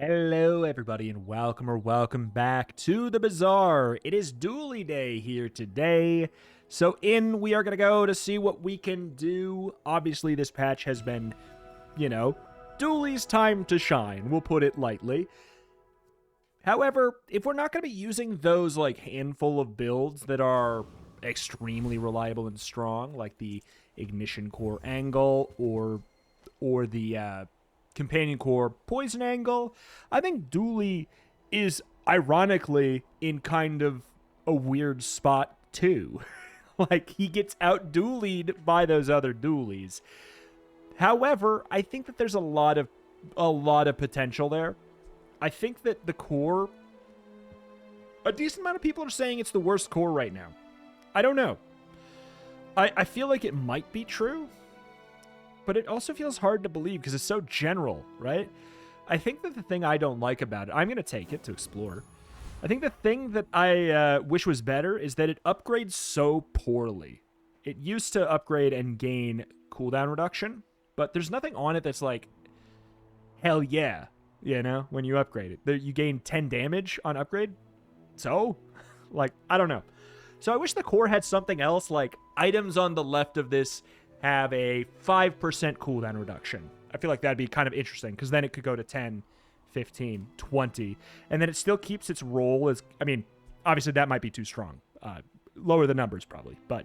Hello, everybody, and welcome back to the Bazaar. It is Dooley Day here today. So we are going to go to see what we can do. Obviously, this patch has been, Dooley's time to shine. We'll put it lightly. However, if we're not going to be using those, handful of builds that are extremely reliable and strong, like the Ignition Core Angle or the Companion Core Poison Angle, I think Dooley is ironically in kind of a weird spot too. He gets out Dooleyed by those other Dooleys. However, I think that there's a lot of potential there. I think that the core, a decent amount of people are saying it's the worst core right now. I don't know. I feel like it might be true, but it also feels hard to believe because it's so general, right? I think that the thing I don't like about it, I'm going to take it to explore. I think the thing that I wish was better is that it upgrades so poorly. It used to upgrade and gain cooldown reduction, but there's nothing on it that's like, hell yeah, when you upgrade it. You gain 10 damage on upgrade. So, I don't know. So I wish the core had something else, like items on the left of this have a 5% cooldown reduction. I feel like that'd be kind of interesting, because then it could go to 10, 15, 20, and then it still keeps its roll as, obviously that might be too strong. Lower the numbers, probably, but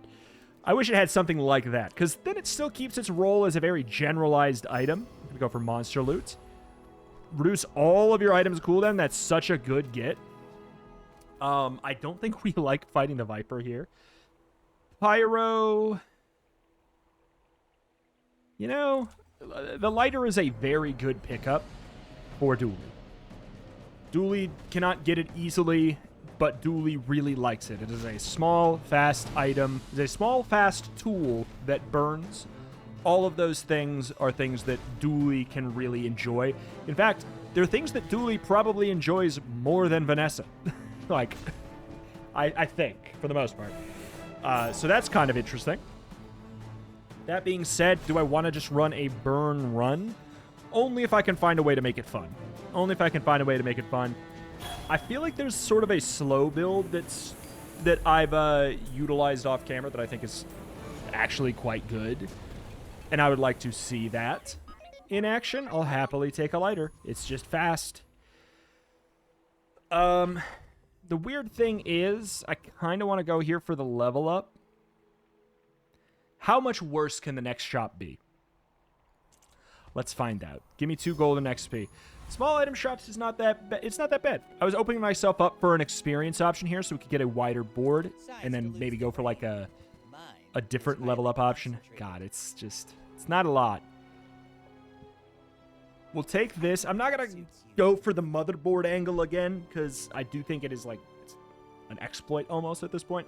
I wish it had something like that, because then it still keeps its roll as a very generalized item. I'm going to go for monster loot. Reduce all of your items' cooldown. That's such a good get. I don't think we like fighting the Viper here. Pyro... the lighter is a very good pickup for Dooley. Dooley cannot get it easily, but Dooley really likes it. It is a small, fast item. It's a small, fast tool that burns. All of those things are things that Dooley can really enjoy. In fact, they're things that Dooley probably enjoys more than Vanessa. I think, for the most part. So that's kind of interesting. That being said, do I want to just run a burn run? Only if I can find a way to make it fun. Only if I can find a way to make it fun. I feel like there's sort of a slow build that I've utilized off camera that I think is actually quite good. And I would like to see that in action. I'll happily take a lighter. It's just fast. The weird thing is, I kind of want to go here for the level up. How much worse can the next shop be? Let's find out. Give me 2 golden XP. Small item shops is not that it's not that bad. I was opening myself up for an experience option here so we could get a wider board and then maybe go for a different level up option. God, it's not a lot. We'll take this. I'm not going to go for the motherboard angle again because I do think it is it's an exploit almost at this point.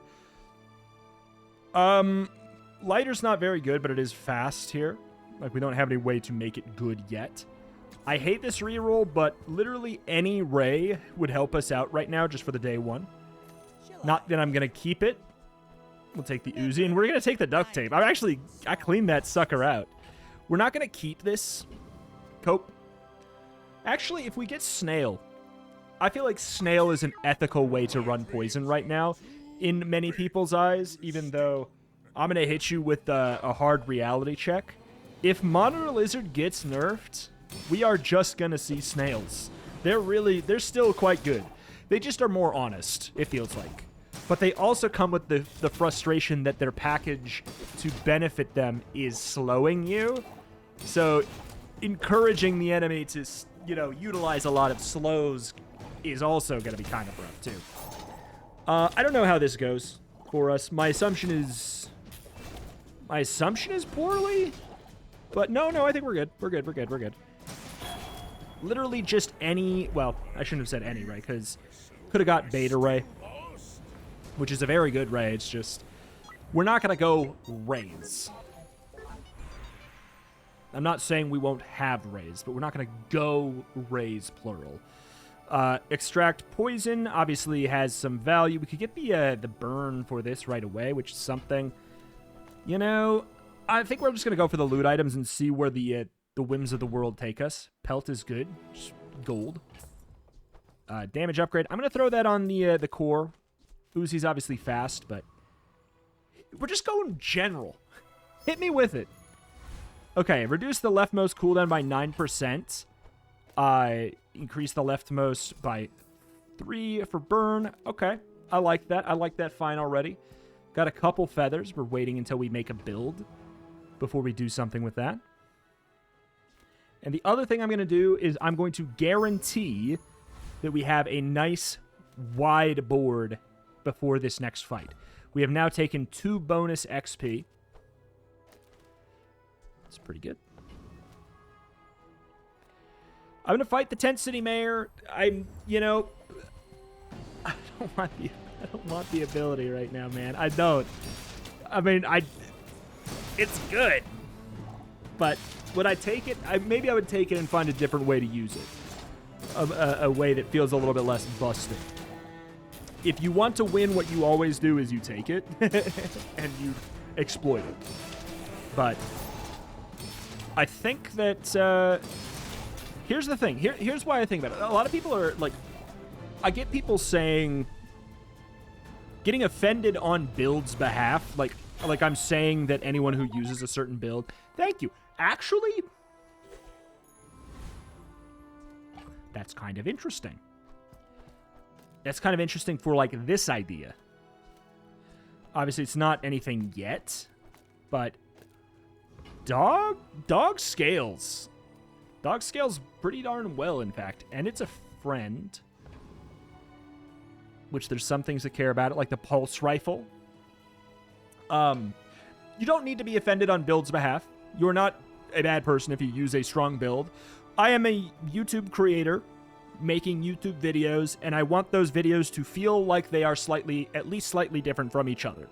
Lighter's not very good, but it is fast here. We don't have any way to make it good yet. I hate this reroll, but literally any ray would help us out right now just for the day one. Not that I'm going to keep it. We'll take the Uzi, and we're going to take the duct tape. I cleaned that sucker out. We're not going to keep this. Cope. Actually, if we get Snail, I feel like Snail is an ethical way to run poison right now in many people's eyes, even though I'm going to hit you with a hard reality check. If Monitor Lizard gets nerfed, we are just going to see snails. They're still quite good. They just are more honest, it feels like. But they also come with the frustration that their package to benefit them is slowing you. So encouraging the enemy to, utilize a lot of slows is also going to be kind of rough, too. I don't know how this goes for us. My assumption is poorly, but no, I think we're good. We're good. Literally just any, well, I shouldn't have said any, right? Because could have got Beta Ray, which is a very good Ray. It's just, we're not going to go Rays. I'm not saying we won't have Rays, but we're not going to go Rays, plural. Extract Poison obviously has some value. We could get the burn for this right away, which is something. I think we're just going to go for the loot items and see where the whims of the world take us. Pelt is good. Just gold. Damage upgrade. I'm going to throw that on the core. Uzi's obviously fast, but we're just going general. Hit me with it. Okay, reduce the leftmost cooldown by 9%. Increase the leftmost by 3 for burn. Okay, I like that. I like that fine already. Got a couple feathers. We're waiting until we make a build before we do something with that. And the other thing I'm going to do is I'm going to guarantee that we have a nice wide board before this next fight. We have now taken 2 bonus XP. That's pretty good. I'm going to fight the Tent City Mayor. You know, I don't want the ability right now, man. I don't. I mean, it's good. But would I take it? Maybe I would take it and find a different way to use it. A way that feels a little bit less busted. If you want to win, what you always do is you take it and you exploit it. But I think that here's the thing. Here's why I think about it. A lot of people are like, I get people saying, getting offended on build's behalf, like I'm saying that anyone who uses a certain build. Thank you. Actually, that's kind of interesting. That's kind of interesting for, like, this idea. Obviously, it's not anything yet, but dog scales. Dog scales pretty darn well, in fact, and it's a friend, which there's some things that care about it, like the pulse rifle. You don't need to be offended on build's behalf. You're not a bad person if you use a strong build. I am a YouTube creator making YouTube videos, and I want those videos to feel like they are at least slightly different from each other.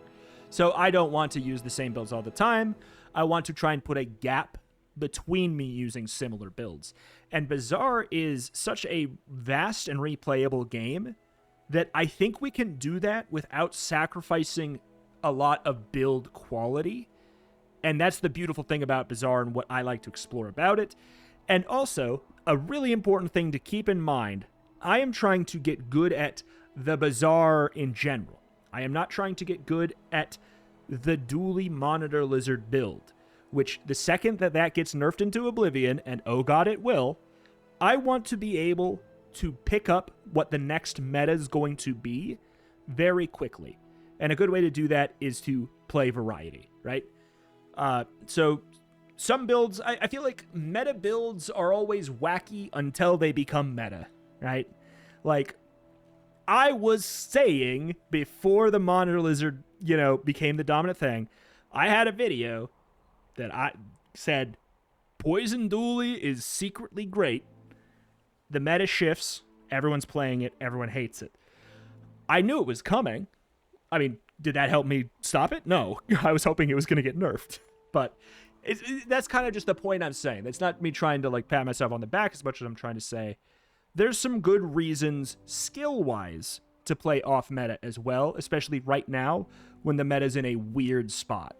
So I don't want to use the same builds all the time. I want to try and put a gap between me using similar builds. And Bazaar is such a vast and replayable game that I think we can do that without sacrificing a lot of build quality. And that's the beautiful thing about Bazaar and what I like to explore about it. And also, a really important thing to keep in mind, I am trying to get good at the Bazaar in general. I am not trying to get good at the Dooley Monitor Lizard build, which the second that gets nerfed into oblivion, and oh god it will, I want to be able to pick up what the next meta is going to be very quickly. And a good way to do that is to play variety, right? So some builds, I feel like meta builds are always wacky until they become meta, right? Like, I was saying before the Monitor Lizard, became the dominant thing, I had a video that I said, Poison Dooley is secretly great. The meta shifts, everyone's playing it, everyone hates it. I knew it was coming. I mean, did that help me stop it? No. I was hoping it was going to get nerfed. But that's kind of just the point I'm saying. That's not me trying to, like, pat myself on the back as much as I'm trying to say there's some good reasons, skill-wise, to play off-meta as well, especially right now when the meta's in a weird spot.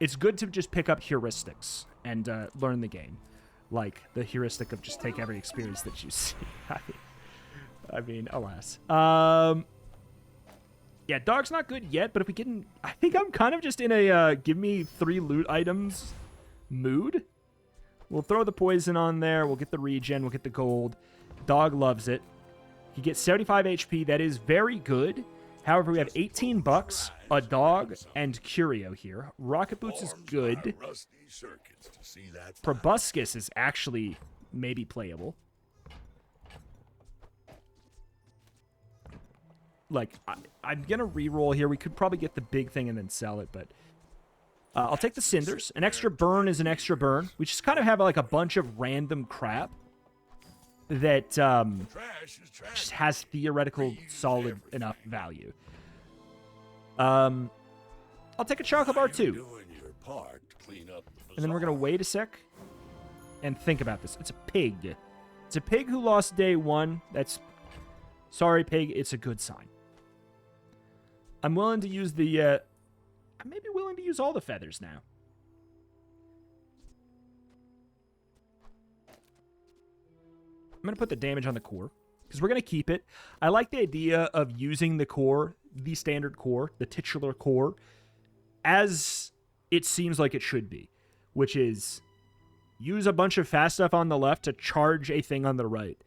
It's good to just pick up heuristics and learn the game. Like the heuristic of just take every experience that you see. I mean, alas. Yeah, dog's not good yet, but if we can... I think I'm kind of just in a give me 3 loot items mood. We'll throw the poison on there. We'll get the regen. We'll get the gold. Dog loves it. He gets 75 HP. That is very good. However, we have 18 bucks, a dog, and Curio here. Rocket Boots is good. Proboscis is actually maybe playable. Like, I'm going to reroll here. We could probably get the big thing and then sell it, but I'll take the Cinders. An extra burn is an extra burn. We just kind of have, like, a bunch of random crap that just has theoretical solid enough value. I'll take a chocolate bar, too. And then we're going to wait a sec and think about this. It's a pig. It's a pig who lost day 1. That's... Sorry, pig. It's a good sign. I'm willing to use the... I may be willing to use all the feathers now. I'm going to put the damage on the core because we're going to keep it. I like the idea of using the core, the standard core, the titular core, as it seems like it should be, which is use a bunch of fast stuff on the left to charge a thing on the right.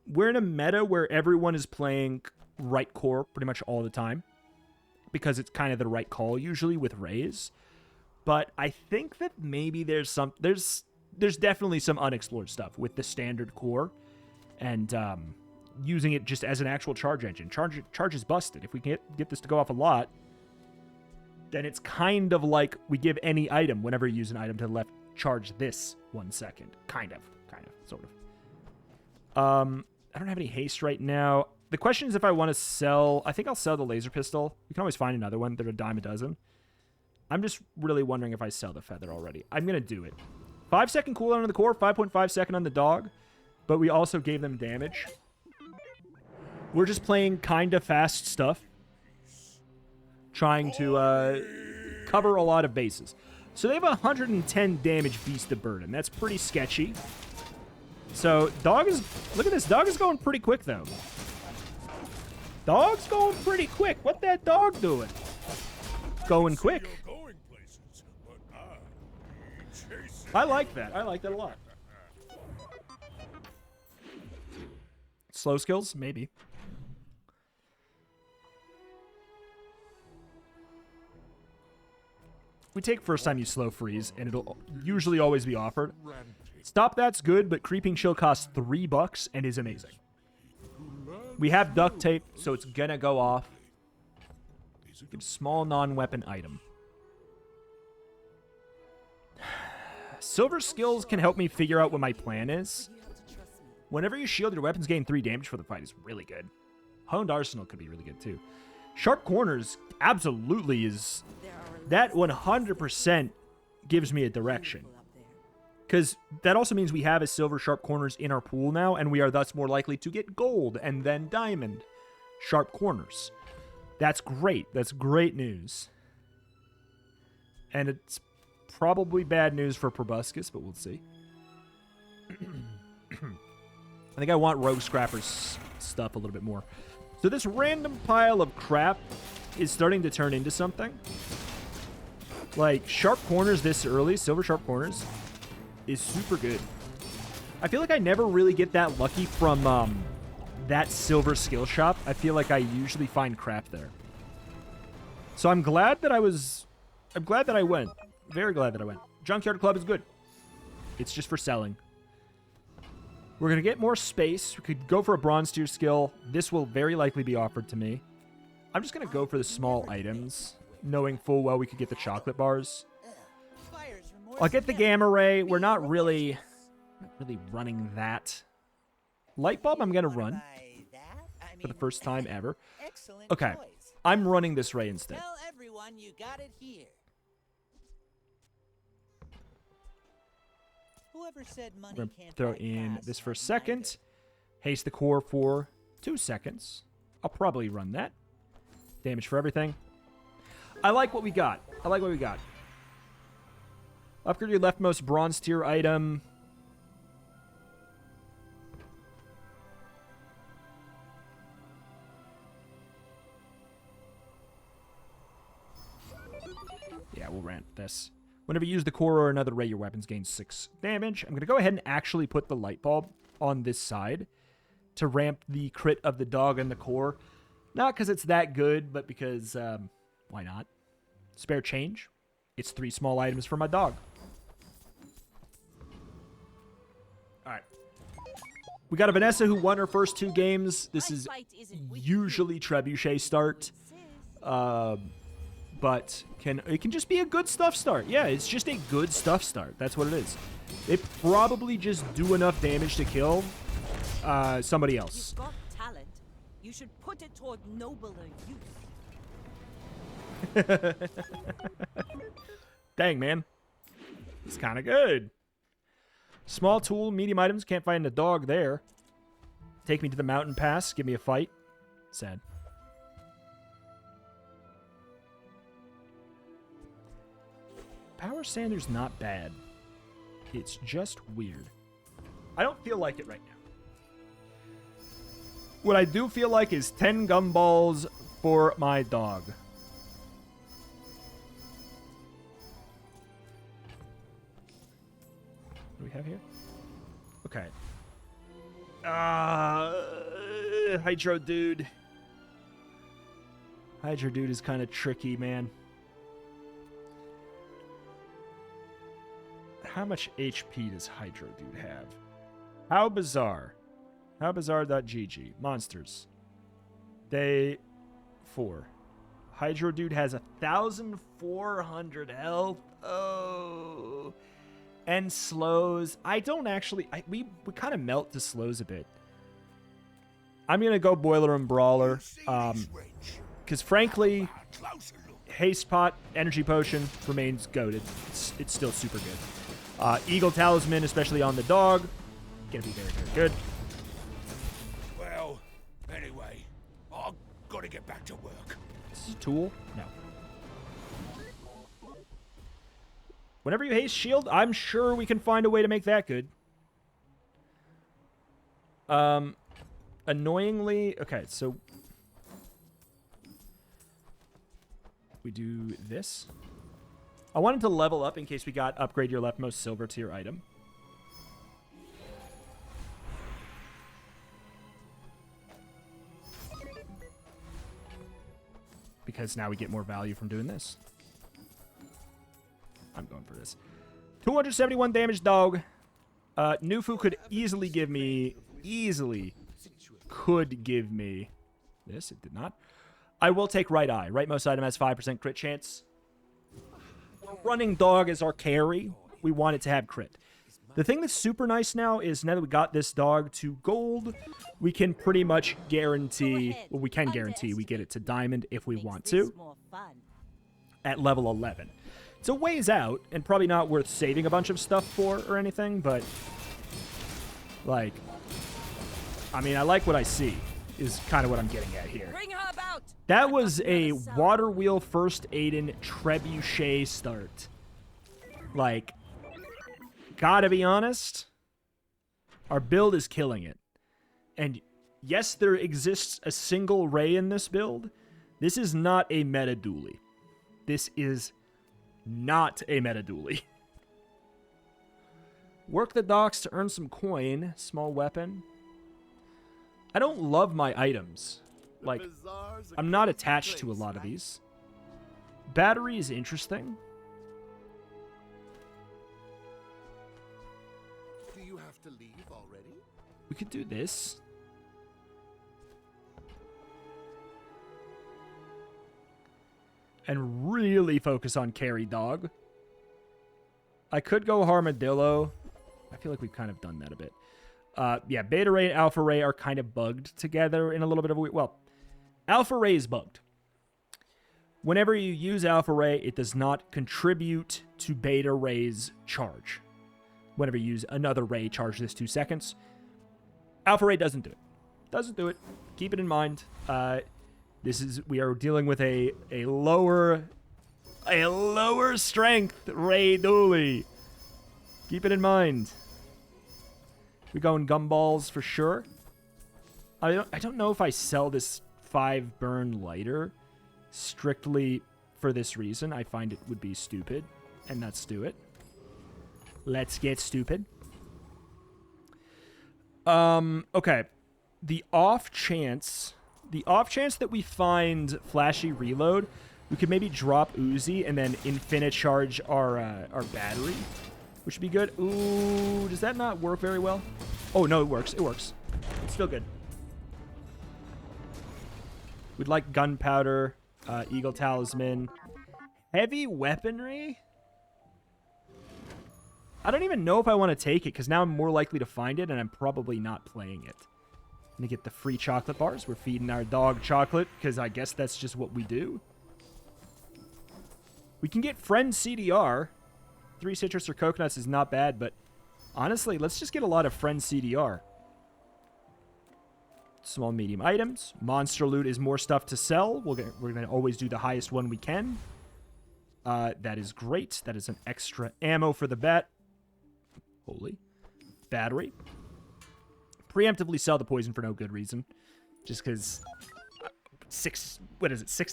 We're in a meta where everyone is playing right core pretty much all the time because it's kind of the right call usually with Rays. But I think that maybe there's definitely some unexplored stuff with the standard core and using it just as an actual charge engine. Charge is busted. If we can get this to go off a lot, then it's kind of like we give any item, whenever you use an item to the left, charge this 1 second. Kind of, sort of. I don't have any haste right now. The question is if I want to sell... I think I'll sell the laser pistol. You can always find another one. They're a dime a dozen. I'm just really wondering if I sell the feather already. I'm going to do it. 5 second cooldown on the core, 5.5 second on the dog. But we also gave them damage. We're just playing kind of fast stuff. Trying to cover a lot of bases. So they have 110 damage Beast of Burden. That's pretty sketchy. So dog is... Look at this. Dog is going pretty quick, though. Dog's going pretty quick. What that dog doing? Going quick. I like that. I like that a lot. Slow skills? Maybe. We take first time you slow freeze, and it'll usually always be offered. Stop that's good, but Creeping Chill costs $3 and is amazing. We have duct tape, so it's gonna go off. Give small non-weapon item. Silver skills can help me figure out what my plan is. Whenever you shield, your weapons gain 3 damage for the fight is really good. Honed Arsenal could be really good too. Sharp Corners absolutely is... That 100% gives me a direction. Because that also means we have a silver Sharp Corners in our pool now, and we are thus more likely to get gold and then diamond Sharp Corners. That's great. That's great news. And it's probably bad news for Proboscis, but we'll see. I think I want Rogue Scrapper's stuff a little bit more. So this random pile of crap is starting to turn into something. Like, Sharp Corners this early, Silver Sharp Corners, is super good. I feel like I never really get that lucky from that silver skill shop. I feel like I usually find crap there. So I'm glad that I went. Very glad that I went. Junkyard Club is good. It's just for selling. We're going to get more space. We could go for a bronze tier skill. This will very likely be offered to me. I'm just going to go for the small items, knowing full well we could get the chocolate bars. I'll get the gamma ray. We're not really running that. Light bulb I'm going to run for the first time ever. Okay, I'm running this ray instead. Tell everyone you got it here. Whoever said money We're going can't to throw buy in gas this for a on second. Haste the core for 2 seconds. I'll probably run that. Damage for everything. I like what we got. Upgrade your leftmost bronze tier item. Yeah, we'll rant this. Whenever you use the core or another ray, your weapons gain 6 damage. I'm going to go ahead and actually put the light bulb on this side to ramp the crit of the dog and the core. Not because it's that good, but because, why not? Spare change. It's 3 small items for my dog. Alright. We got a Vanessa who won her first 2 games. This is usually Trebuchet start. But it can just be a good stuff start. Yeah, it's just a good stuff start. That's what it is. They probably just do enough damage to kill somebody else. You've got talent. You should put it toward nobler use. Dang, man. It's kind of good. Small tool, medium items. Can't find a dog there. Take me to the mountain pass. Give me a fight. Sad. Power Sander's not bad. It's just weird. I don't feel like it right now. what I do feel like is 10 gumballs for my dog. What do we have here? Okay. Hydro Dude. Hydro Dude is kind of tricky, man. How much HP does Hydro Dude have? How bizarre. Howbazar.gg. Monsters. Day 4. Hydro Dude has 1,400 health. Oh. And slows. I don't actually... we kind of melt to slows a bit. I'm going to go Boiler and Brawler. Because frankly, Haste Pot, Energy Potion remains goated. It's still super good. Eagle Talisman, especially on the dog. Going to be very, very good. Well, anyway, I've got to get back to work. This is a tool? No. Whenever you haste shield, I'm sure we can find a way to make that good. Annoyingly... Okay, so... we do this. I wanted to level up in case we got upgrade your leftmost silver tier item. Because now we get more value from doing this. I'm going for this. 271 damage, dog. Nufu could easily give me... could give me... this. It did not. I will take Right Eye. Rightmost item has 5% crit chance. Running dog as our carry. We want it to have crit. The thing that's super nice now is now that we got this dog to gold, we can pretty much guarantee... well, we can guarantee we get it to diamond if we want to. At level 11. It's a ways out, and probably not worth saving a bunch of stuff for or anything, but... like... I mean, I like what I see, is kind of what I'm getting at here. That was a Water Wheel First Aiden Trebuchet start. Like, gotta be honest, our build is killing it. And yes, there exists a single Ray in this build. This is not a meta Dooley. This is not a meta Dooley. Work the docks to earn some coin. Small weapon. I don't love my items. Like, I'm not attached to a lot of these. Battery is interesting. Do you have to leave already? We could do this. And really focus on carry dog. I could go Armadillo. I feel like we've kind of done that a bit. Yeah, Beta Ray and Alpha Ray are kind of bugged together in a little bit of a way. Well, Alpha Ray is bugged. Whenever you use Alpha Ray, it does not contribute to Beta Ray's charge. Whenever you use another Ray, charge this 2 seconds. Alpha Ray doesn't do it. Doesn't do it. Keep it in mind. We are dealing with a lower strength Ray Dooley. Keep it in mind. We're going gumballs for sure. I don't know if I sell this 5 burn lighter strictly for this reason. I find it would be stupid, and let's do it. Let's get stupid. Okay. The off chance that we find flashy reload, we could maybe drop Uzi and then infinite charge our battery, which would be good. Ooh, does that not work very well? Oh, no, it works. It works. It's still good. We'd like gunpowder, Eagle Talisman, heavy weaponry. I don't even know if I want to take it, because now I'm more likely to find it, and I'm probably not playing it. I'm going to get the free chocolate bars. We're feeding our dog chocolate, because I guess that's just what we do. We can get friend CDR. 3 citrus or coconuts is not bad, but honestly, let's just get a lot of friend CDR. Small, medium items. Monster loot is more stuff to sell. We're going to always do the highest one we can. That is great. That is an extra ammo for the bat. Holy. Battery. Preemptively sell the poison for no good reason. Just because 6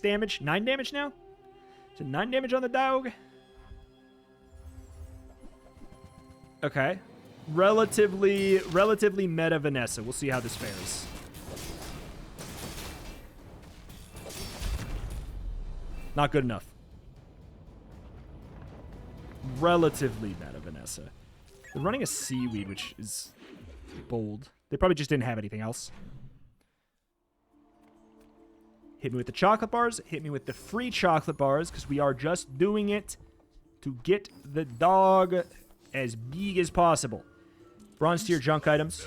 damage? 9 damage now? Is it 9 damage on the dog? Okay. Relatively meta Vanessa. We'll see how this fares. Not good enough. Relatively meta Vanessa. They're running a seaweed, which is bold. They probably just didn't have anything else. Hit me with the chocolate bars. Hit me with the free chocolate bars, because we are just doing it to get the dog as big as possible. Bronze tier junk items.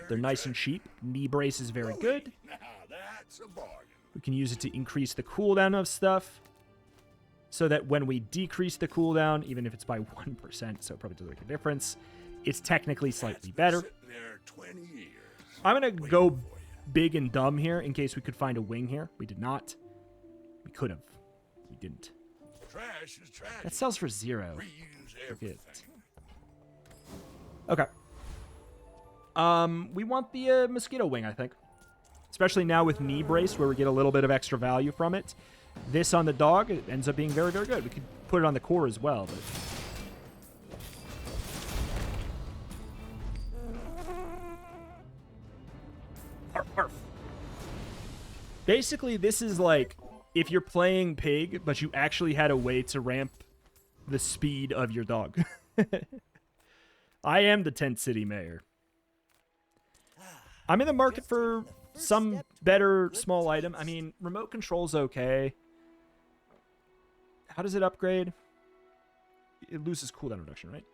They're nice and cheap. Knee brace is very good. We can use it to increase the cooldown of stuff, so that when we decrease the cooldown, even if it's by 1%, so it probably doesn't make a difference, it's technically slightly better. I'm going to go big and dumb here in case we could find a wing here. We did not. We could have. We didn't. That sells for 0. Forget. Okay. We want the mosquito wing, I think. Especially now with knee brace, where we get a little bit of extra value from it. This on the dog, it ends up being very, very good. We could put it on the core as well, but... Arf, arf. Basically, this is like if you're playing Pig, but you actually had a way to ramp the speed of your dog. I am the Tent City Mayor. I'm in the market for some better small item. I mean, remote control's okay. How does it upgrade? It loses cooldown reduction, right?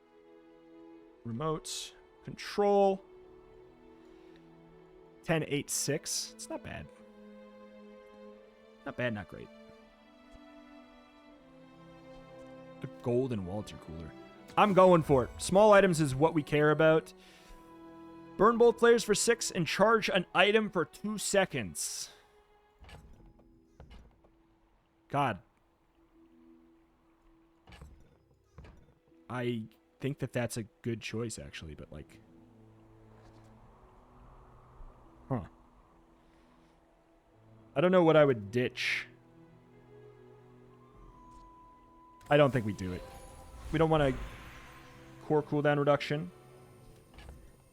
Remote control. 10.86. It's not bad. Not bad, not great. A golden Walter cooler. I'm going for it. Small items is what we care about. Burn both players for 6 and charge an item for 2 seconds. God. I think that that's a good choice, actually, but like... Huh. I don't know what I would ditch. I don't think we do it. We don't want a core cooldown reduction.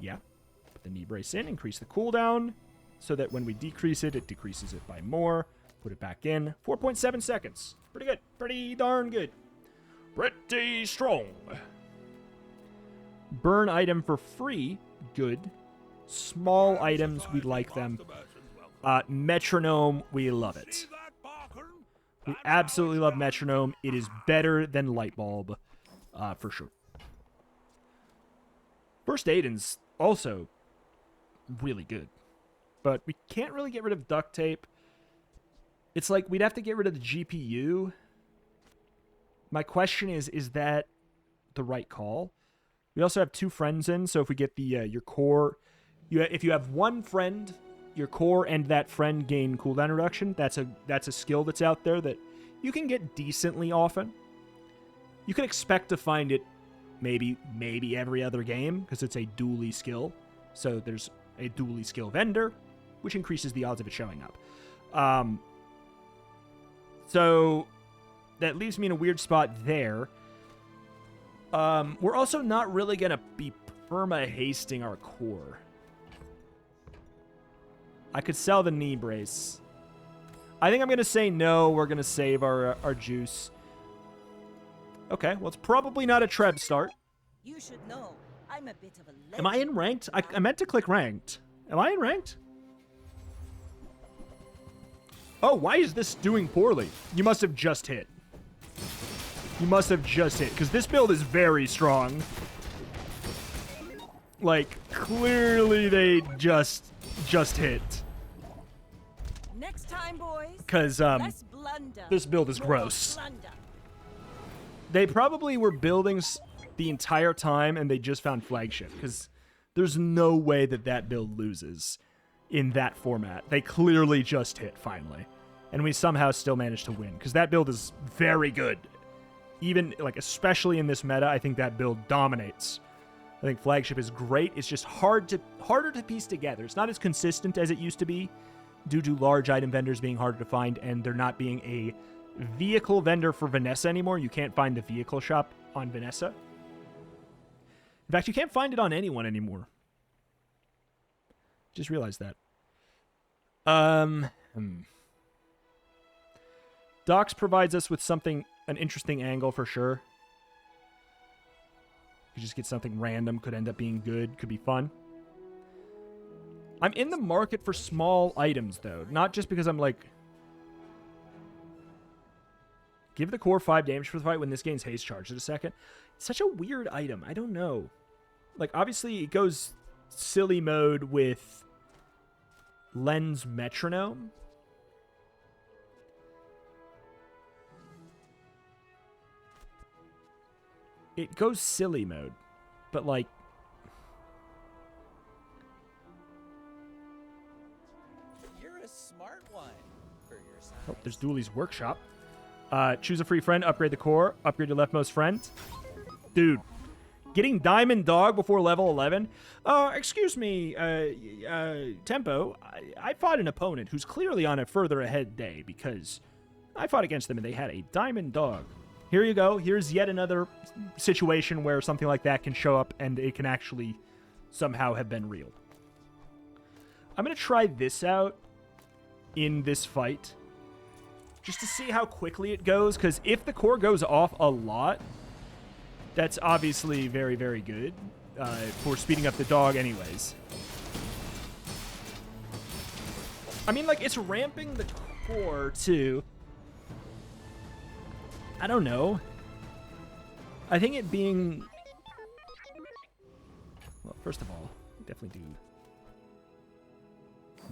Yeah. Put the knee brace in, increase the cooldown, so that when we decrease it, it decreases it by more. Put it back in. 4.7 seconds. Pretty good. Pretty darn good. Pretty strong. Burn item for free. Good. Small items, we like them. Metronome, we love it. We absolutely love Metronome. It is better than Light Bulb, for sure. First Aiden's also really good. But we can't really get rid of duct tape. It's like we'd have to get rid of the GPU. My question is that the right call? We also have 2 friends in, so if we get the your core... if you have one friend, your core and that friend gain cooldown reduction. That's a skill that's out there that you can get decently often. You can expect to find it maybe every other game because it's a Dooley skill. So there's a Dooley skill vendor, which increases the odds of it showing up. So that leaves me in a weird spot there. We're also not really going to be perma-hasting our core. I could sell the knee brace. I think I'm going to say no. We're going to save our juice. Okay, well, it's probably not a Treb start. You should know, I'm a bit of a Am I in ranked? I meant to click ranked. Am I in ranked? Oh, why is this doing poorly? You must have just hit. You must have just hit, because this build is very strong. Like, clearly they just hit. Next time, boys. Because this build is gross. They probably were building the entire time and they just found flagship, because there's no way that build loses in that format. They clearly just hit finally, and we somehow still managed to win, because that build is very good. Even, like, especially in this meta, I think that build dominates. I think Flagship is great. It's just harder to piece together. It's not as consistent as it used to be due to large item vendors being harder to find and there not being a vehicle vendor for Vanessa anymore. You can't find the vehicle shop on Vanessa. In fact, you can't find it on anyone anymore. Just realized that. Docs provides us with something, an interesting angle for sure. You just get something random, could end up being good, could be fun. I'm in the market for small items, though. Not just because I'm like... Give the core 5 damage for the fight when this gains haste charge in a second. It's such a weird item. I don't know. Like, obviously, it goes silly mode with Lens Metronome. It goes silly mode. But, like... You're a smart one for your size. Oh, there's Dooley's workshop. Choose a free friend, upgrade the core, upgrade your leftmost friend. Dude, getting Diamond Dog before level 11? Excuse me, Tempo. I fought an opponent who's clearly on a further ahead day because I fought against them and they had a Diamond Dog. Here you go. Here's yet another situation where something like that can show up and it can actually somehow have been real. I'm going to try this out in this fight. Just to see how quickly it goes, because if the core goes off a lot, that's obviously very, very good for speeding up the dog anyways. I mean, like, it's ramping the core, too. I don't know. I think it being... Well, first of all, definitely do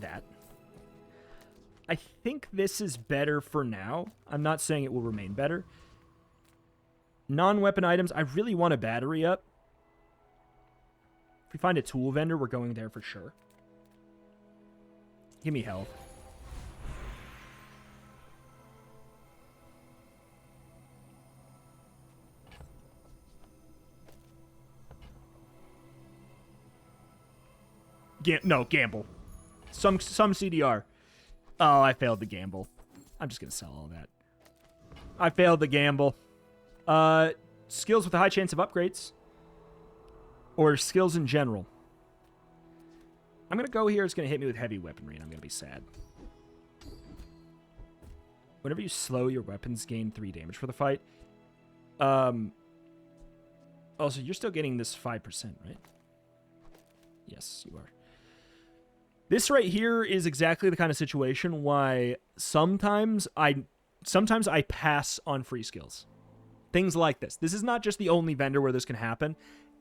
that. I think this is better for now. I'm not saying it will remain better. Non-weapon items, I really want a battery up. If we find a tool vendor, we're going there for sure. Give me health. No, gamble. Some CDR. Oh, I failed the gamble. I'm just going to sell all that. I failed the gamble. Skills with a high chance of upgrades. Or skills in general. I'm going to go here. It's going to hit me with heavy weaponry, and I'm going to be sad. Whenever you slow, your weapons gain 3 damage for the fight. Also, you're still getting this 5%, right? Yes, you are. This right here is exactly the kind of situation why sometimes I pass on free skills. Things like this. This is not just the only vendor where this can happen.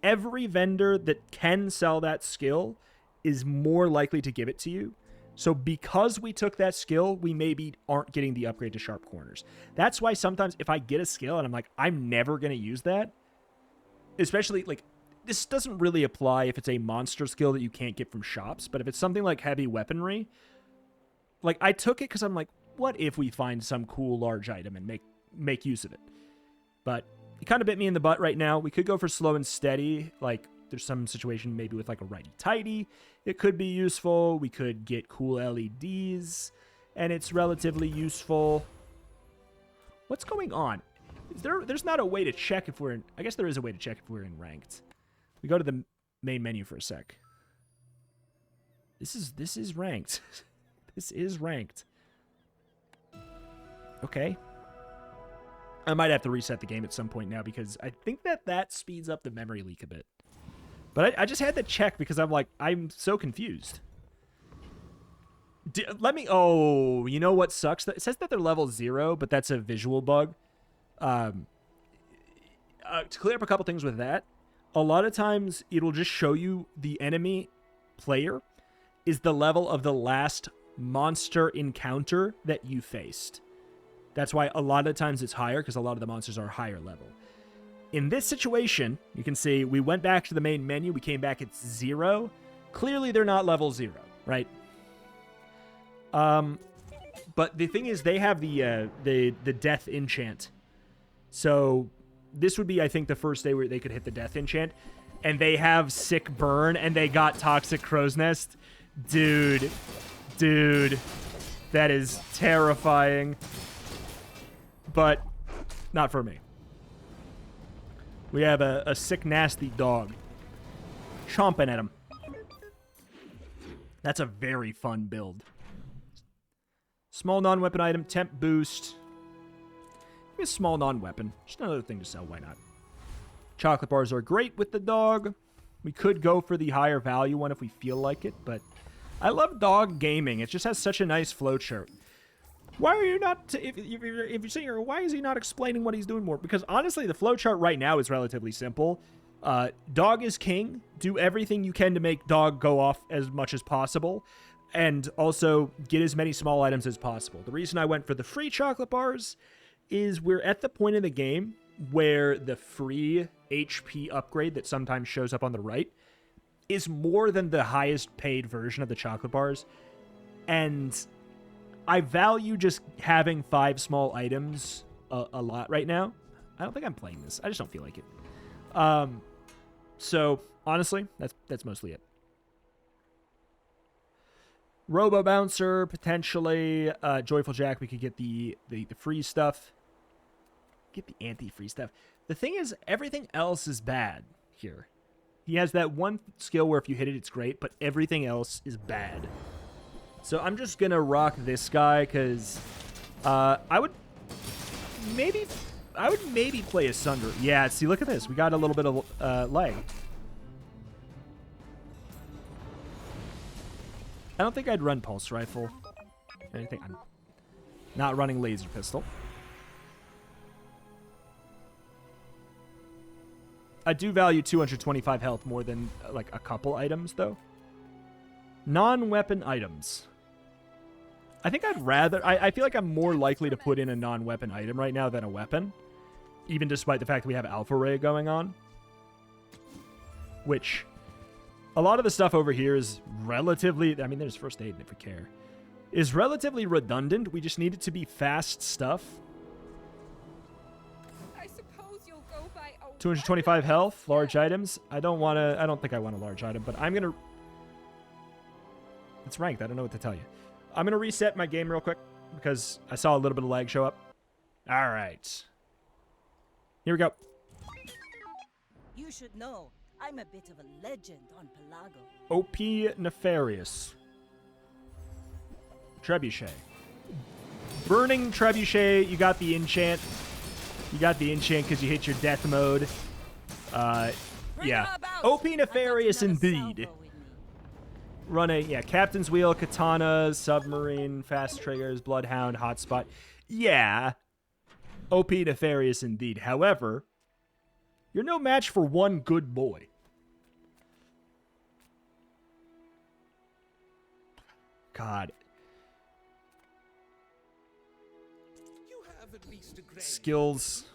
Every vendor that can sell that skill is more likely to give it to you. So because we took that skill, we maybe aren't getting the upgrade to Sharp Corners. That's why sometimes if I get a skill and I'm like, I'm never going to use that, especially like, this doesn't really apply if it's a monster skill that you can't get from shops, but if it's something like heavy weaponry, like I took it because I'm like, what if we find some cool large item and make use of it? But it kind of bit me in the butt right now. We could go for slow and steady. Like there's some situation maybe with like a righty-tighty. It could be useful. We could get cool LEDs and it's relatively useful. What's going on? There's not a way to check if we're in... I guess there is a way to check if we're in ranked. We go to the main menu for a sec. This is ranked. This is ranked. Okay. I might have to reset the game at some point now because I think that speeds up the memory leak a bit. But I just had to check because I'm like, I'm so confused. Let me... Oh, you know what sucks? It says that they're level 0, but that's a visual bug. To clear up a couple things with that, a lot of times it'll just show you the enemy player is the level of the last monster encounter that you faced. That's why a lot of times it's higher, because a lot of the monsters are higher level. In this situation, you can see we went back to the main menu, we came back at 0. Clearly they're not level 0, right? But the thing is, they have the death enchant. So this would be, I think, the first day where they could hit the death enchant. and they have sick burn and they got toxic crow's nest. Dude, that is terrifying. But not for me. We have a sick, nasty dog chomping at him. That's a very fun build. Small non-weapon item, temp boost. Maybe a small non-weapon. Just another thing to sell, why not? Chocolate bars are great with the dog. We could go for the higher value one if we feel like it, but I love dog gaming. It just has such a nice flowchart. Why are you not, if you're sitting here, why is he not explaining what he's doing more? Because honestly, the flowchart right now is relatively simple. Dog is king. Do everything you can to make dog go off as much as possible. And also get as many small items as possible. The reason I went for the free chocolate bars is we're at the point in the game where the free HP upgrade that sometimes shows up on the right is more than the highest paid version of the chocolate bars. And I value just having 5 small items a lot right now. I don't think I'm playing this. I just don't feel like it. So honestly, that's mostly it. Robo Bouncer, potentially. Joyful Jack, we could get the free stuff. Get the anti-free stuff. The thing is, everything else is bad here. He has that one skill where if you hit it, it's great, but everything else is bad. So I'm just going to rock this guy, because I would maybe play a Sunder. Yeah, see, look at this. We got a little bit of lag. I don't think I'd run Pulse Rifle. I'm not running Laser Pistol. I do value 225 health more than, like, a couple items, though. Non-weapon items. I think I'd rather... I feel like I'm more likely to put in a non-weapon item right now than a weapon. Even despite the fact that we have Alpha Ray going on. Which... a lot of the stuff over here is relatively... I mean, there's first aid if we care. Is relatively redundant. We just need it to be fast stuff. I suppose you'll go by 225 health, large items. I don't think I want a large item, but I'm gonna... It's ranked. I don't know what to tell you. I'm gonna reset my game real quick because I saw a little bit of lag show up. All right. Here we go. You should know, I'm a bit of a legend on Pelago. OP Nefarious. Trebuchet. Burning Trebuchet. You got the enchant. You got the enchant because you hit your death mode. Yeah. OP Nefarious indeed. Run a, Captain's Wheel, Katana, Submarine, Fast Triggers, Bloodhound, Hotspot. Yeah. OP Nefarious indeed. However, you're no match for one good boy. God. You have at least a grade. Skills.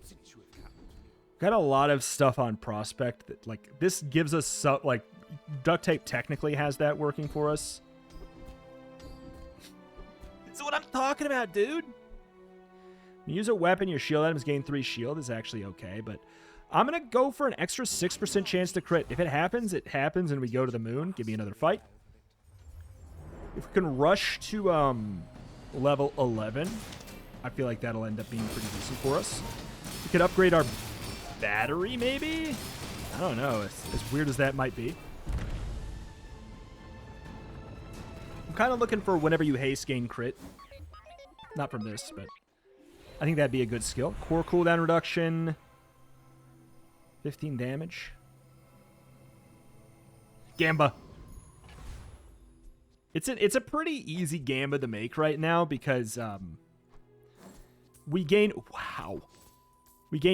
Since you have come to me. Got a lot of stuff on Prospect that, like, this gives us, like, Duct Tape technically has that working for us. That's what I'm talking about, dude. When you use a weapon, your shield items gain 3 shield is actually okay, but I'm going to go for an extra 6% chance to crit. If it happens, and we go to the moon. Give me another fight. If we can rush to level 11, I feel like that'll end up being pretty decent for us. We could upgrade our battery, maybe? I don't know, as weird as that might be. I'm kind of looking for whenever you haste, gain crit. Not from this, but I think that'd be a good skill. Core cooldown reduction. 15 damage. Gamba. It's a pretty easy Gamba to make right now because we gain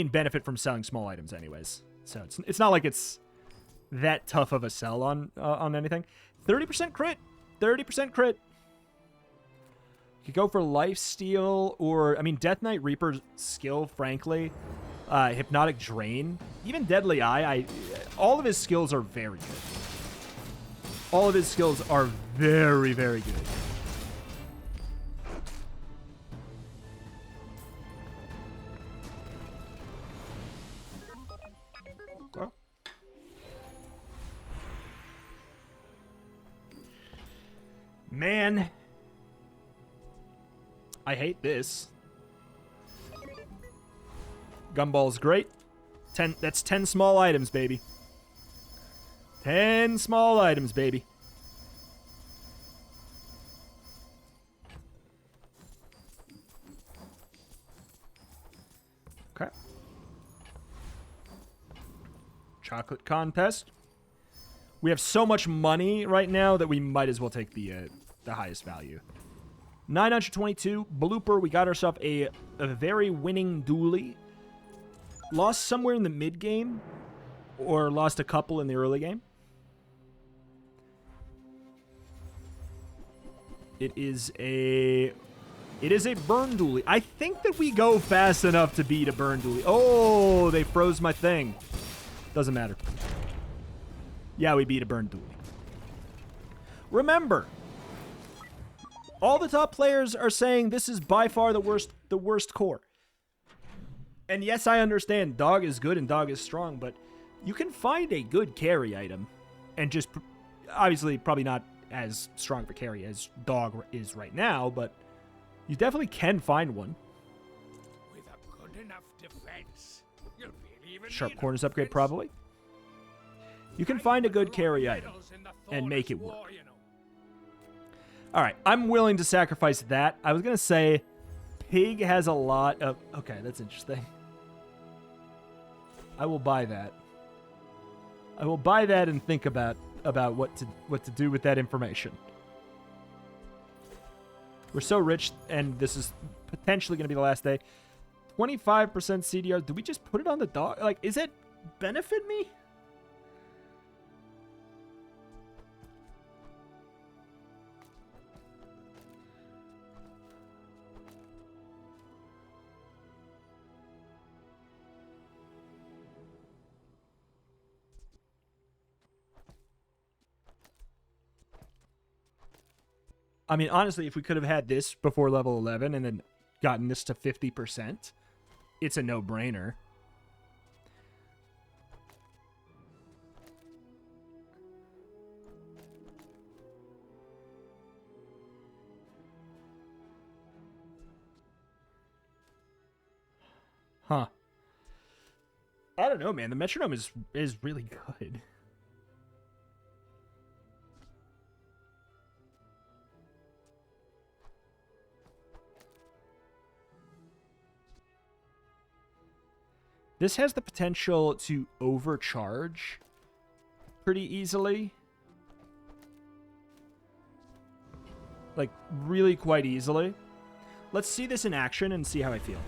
benefit from selling small items anyways. So it's not like it's that tough of a sell on anything. 30% crit. 30% crit. You could go for Lifesteal or, I mean, Death Knight Reaper's skill, frankly. Hypnotic Drain. Even Deadly Eye, all of his skills are very good. All of his skills are very, very good. Man. I hate this. Gumball's great. 10. That's 10 small items, baby. 10 small items, baby. Okay. Chocolate contest. We have so much money right now that we might as well take the highest value. 922 blooper. We got ourselves a very winning Dooley. Lost somewhere in the mid game, or lost a couple in the early game. It is a burn Dooley. I think that we go fast enough to beat a burn Dooley. Oh, they froze my thing. Doesn't matter. Yeah, we beat a burn Dooley. Remember, all the top players are saying this is by far the worst core. And yes, I understand dog is good and dog is strong, but you can find a good carry item and just obviously probably not as strong of a carry as dog is right now, but you definitely can find one. With a good enough defense, you'll barely even Sharp need a corners upgrade defense. probably. You can find a good carry item and make it work. All right, I'm willing to sacrifice that. I was going to say Pig has a lot of... Okay, that's interesting. I will buy that. I will buy that and think about what to do with that information. We're so rich, and this is potentially going to be the last day. 25% CDR. Do we just put it on the dog? Like, is it benefit me? I mean, honestly, if we could have had this before level 11 and then gotten this to 50%, it's a no-brainer. Huh. I don't know, man. The metronome is really good. This has the potential to overcharge pretty easily. Like, really quite easily. Let's see this in action and see how I feel.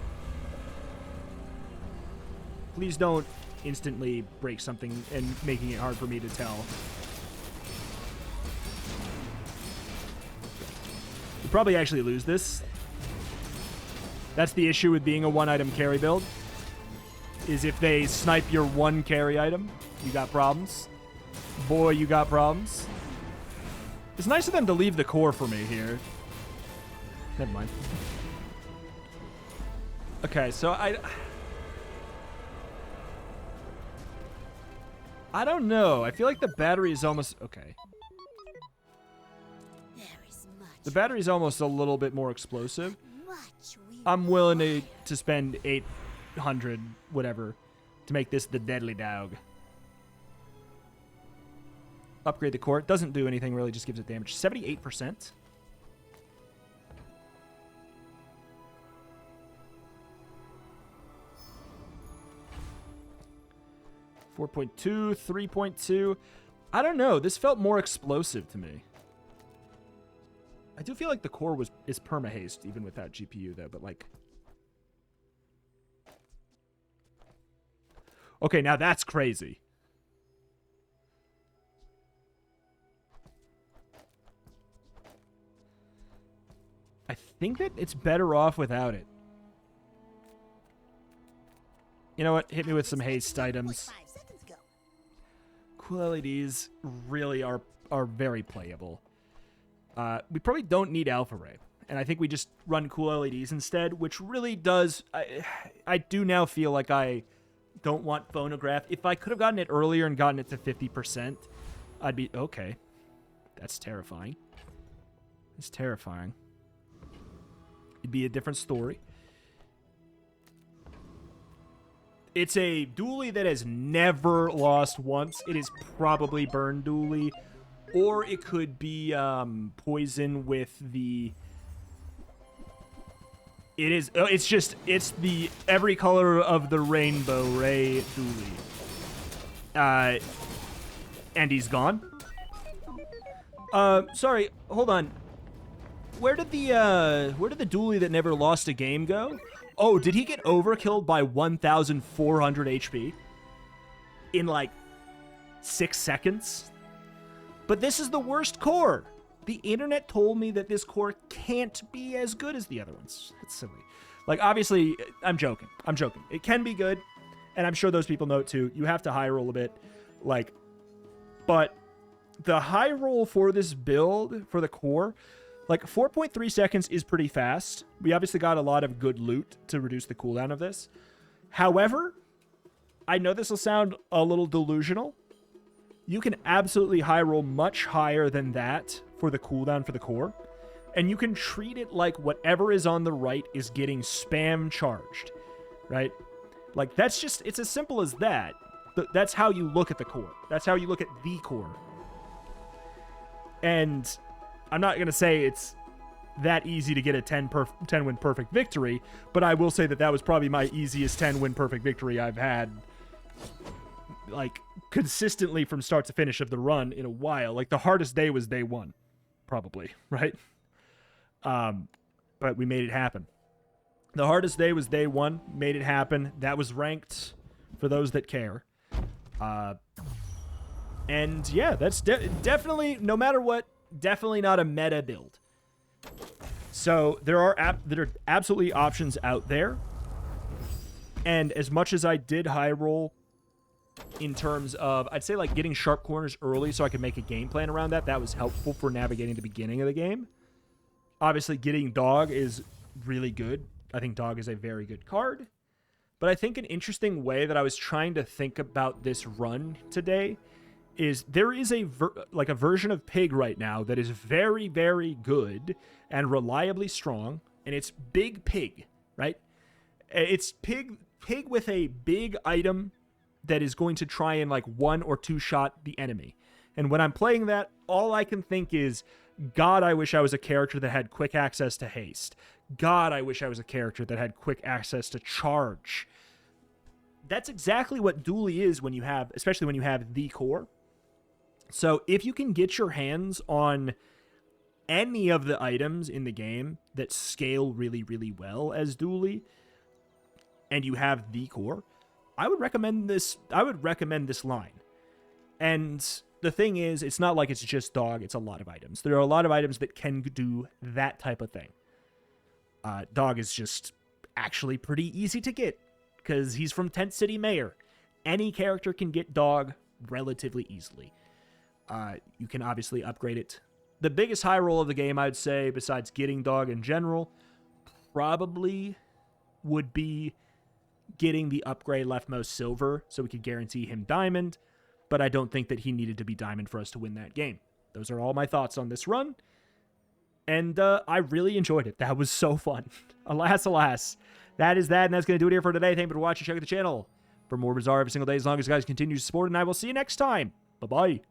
Please don't instantly break something and making it hard for me to tell. You'll probably actually lose this. That's the issue with being a one-item carry build. Is if they snipe your one carry item, you got problems. Boy, you got problems. It's nice of them to leave the core for me here. Never mind. Okay, so I don't know. I feel like the battery is almost... Okay. The battery is almost a little bit more explosive. I'm willing to spend 800 whatever to make this the deadly dog. Upgrade the core. It doesn't do anything really, just gives it damage. 78%. .2, 3.2. I don't know. This felt more explosive to me. I do feel like the core is perma-haste, even without GPU, though, but like... Okay, now that's crazy. I think that it's better off without it. You know what? Hit me with some haste items. Cool LEDs really are very playable. We probably don't need Alpha Ray. And I think we just run cool LEDs instead, which really does... I do now feel like I don't want Phonograph. If I could have gotten it earlier and gotten it to 50%, I'd be... Okay. That's terrifying. is terrifying. It'd be a different story. It's a Dooley that has never lost once. It is probably Burn Dooley. Or it could be Poison with the... It is... It's the every color of the rainbow Ray Dooley. And he's gone. Sorry, hold on. Where did the Dooley that never lost a game go? Oh, did he get overkilled by 1,400 HP? In, like, 6 seconds? But this is the worst core. The internet told me that this core can't be as good as the other ones. It's silly. Like, obviously, I'm joking. I'm joking. It can be good, and I'm sure those people know it too. You have to high roll a bit. Like, but the high roll for this build, for the core... Like, 4.3 seconds is pretty fast. We obviously got a lot of good loot to reduce the cooldown of this. However, I know this will sound a little delusional. You can absolutely high roll much higher than that for the cooldown for the core. And you can treat it like whatever is on the right is getting spam charged, right? Like, that's just, it's as simple as that. That's how you look at the core. That's how you look at the core. And... I'm not going to say it's that easy to get a 10-win perfect victory, but I will say that that was probably my easiest 10-win perfect victory I've had, like, consistently from start to finish of the run in a while. Like, the hardest day was day 1, probably, right? But we made it happen. The hardest day was day 1, made it happen. That was ranked for those that care. And, yeah, that's definitely, no matter what, definitely not a meta build. So there are absolutely options out there. And as much as I did high roll in terms of, I'd say like getting sharp corners early so I could make a game plan around that, that was helpful for navigating the beginning of the game. Obviously getting Dog is really good. I think Dog is a very good card. But I think an interesting way that I was trying to think about this run today is there is a version of Pig right now that is very, very good and reliably strong, and it's Big Pig, right? It's Pig with a big item that is going to try and like 1 or 2 shot the enemy. And when I'm playing that, all I can think is, God, I wish I was a character that had quick access to haste. God, I wish I was a character that had quick access to charge. That's exactly what Dooley is when you have, especially when you have the core. So if you can get your hands on any of the items in the game that scale really, really well as Dooley, and you have the core, I would recommend this line. And the thing is, it's not like it's just Dog, it's a lot of items. There are a lot of items that can do that type of thing. Dog is just actually pretty easy to get, because he's from Tent City Mayor. Any character can get Dog relatively easily. You can obviously upgrade it. The biggest high roll of the game, I'd say, besides getting Dog in general, probably would be getting the upgrade leftmost silver so we could guarantee him diamond, but I don't think that he needed to be diamond for us to win that game. Those are all my thoughts on this run, and I really enjoyed it. That was so fun. Alas, alas. That is that, and that's going to do it here for today. Thank you for watching. Check out the channel for more Bazaar every single day as long as you guys continue to support, and I will see you next time. Bye-bye.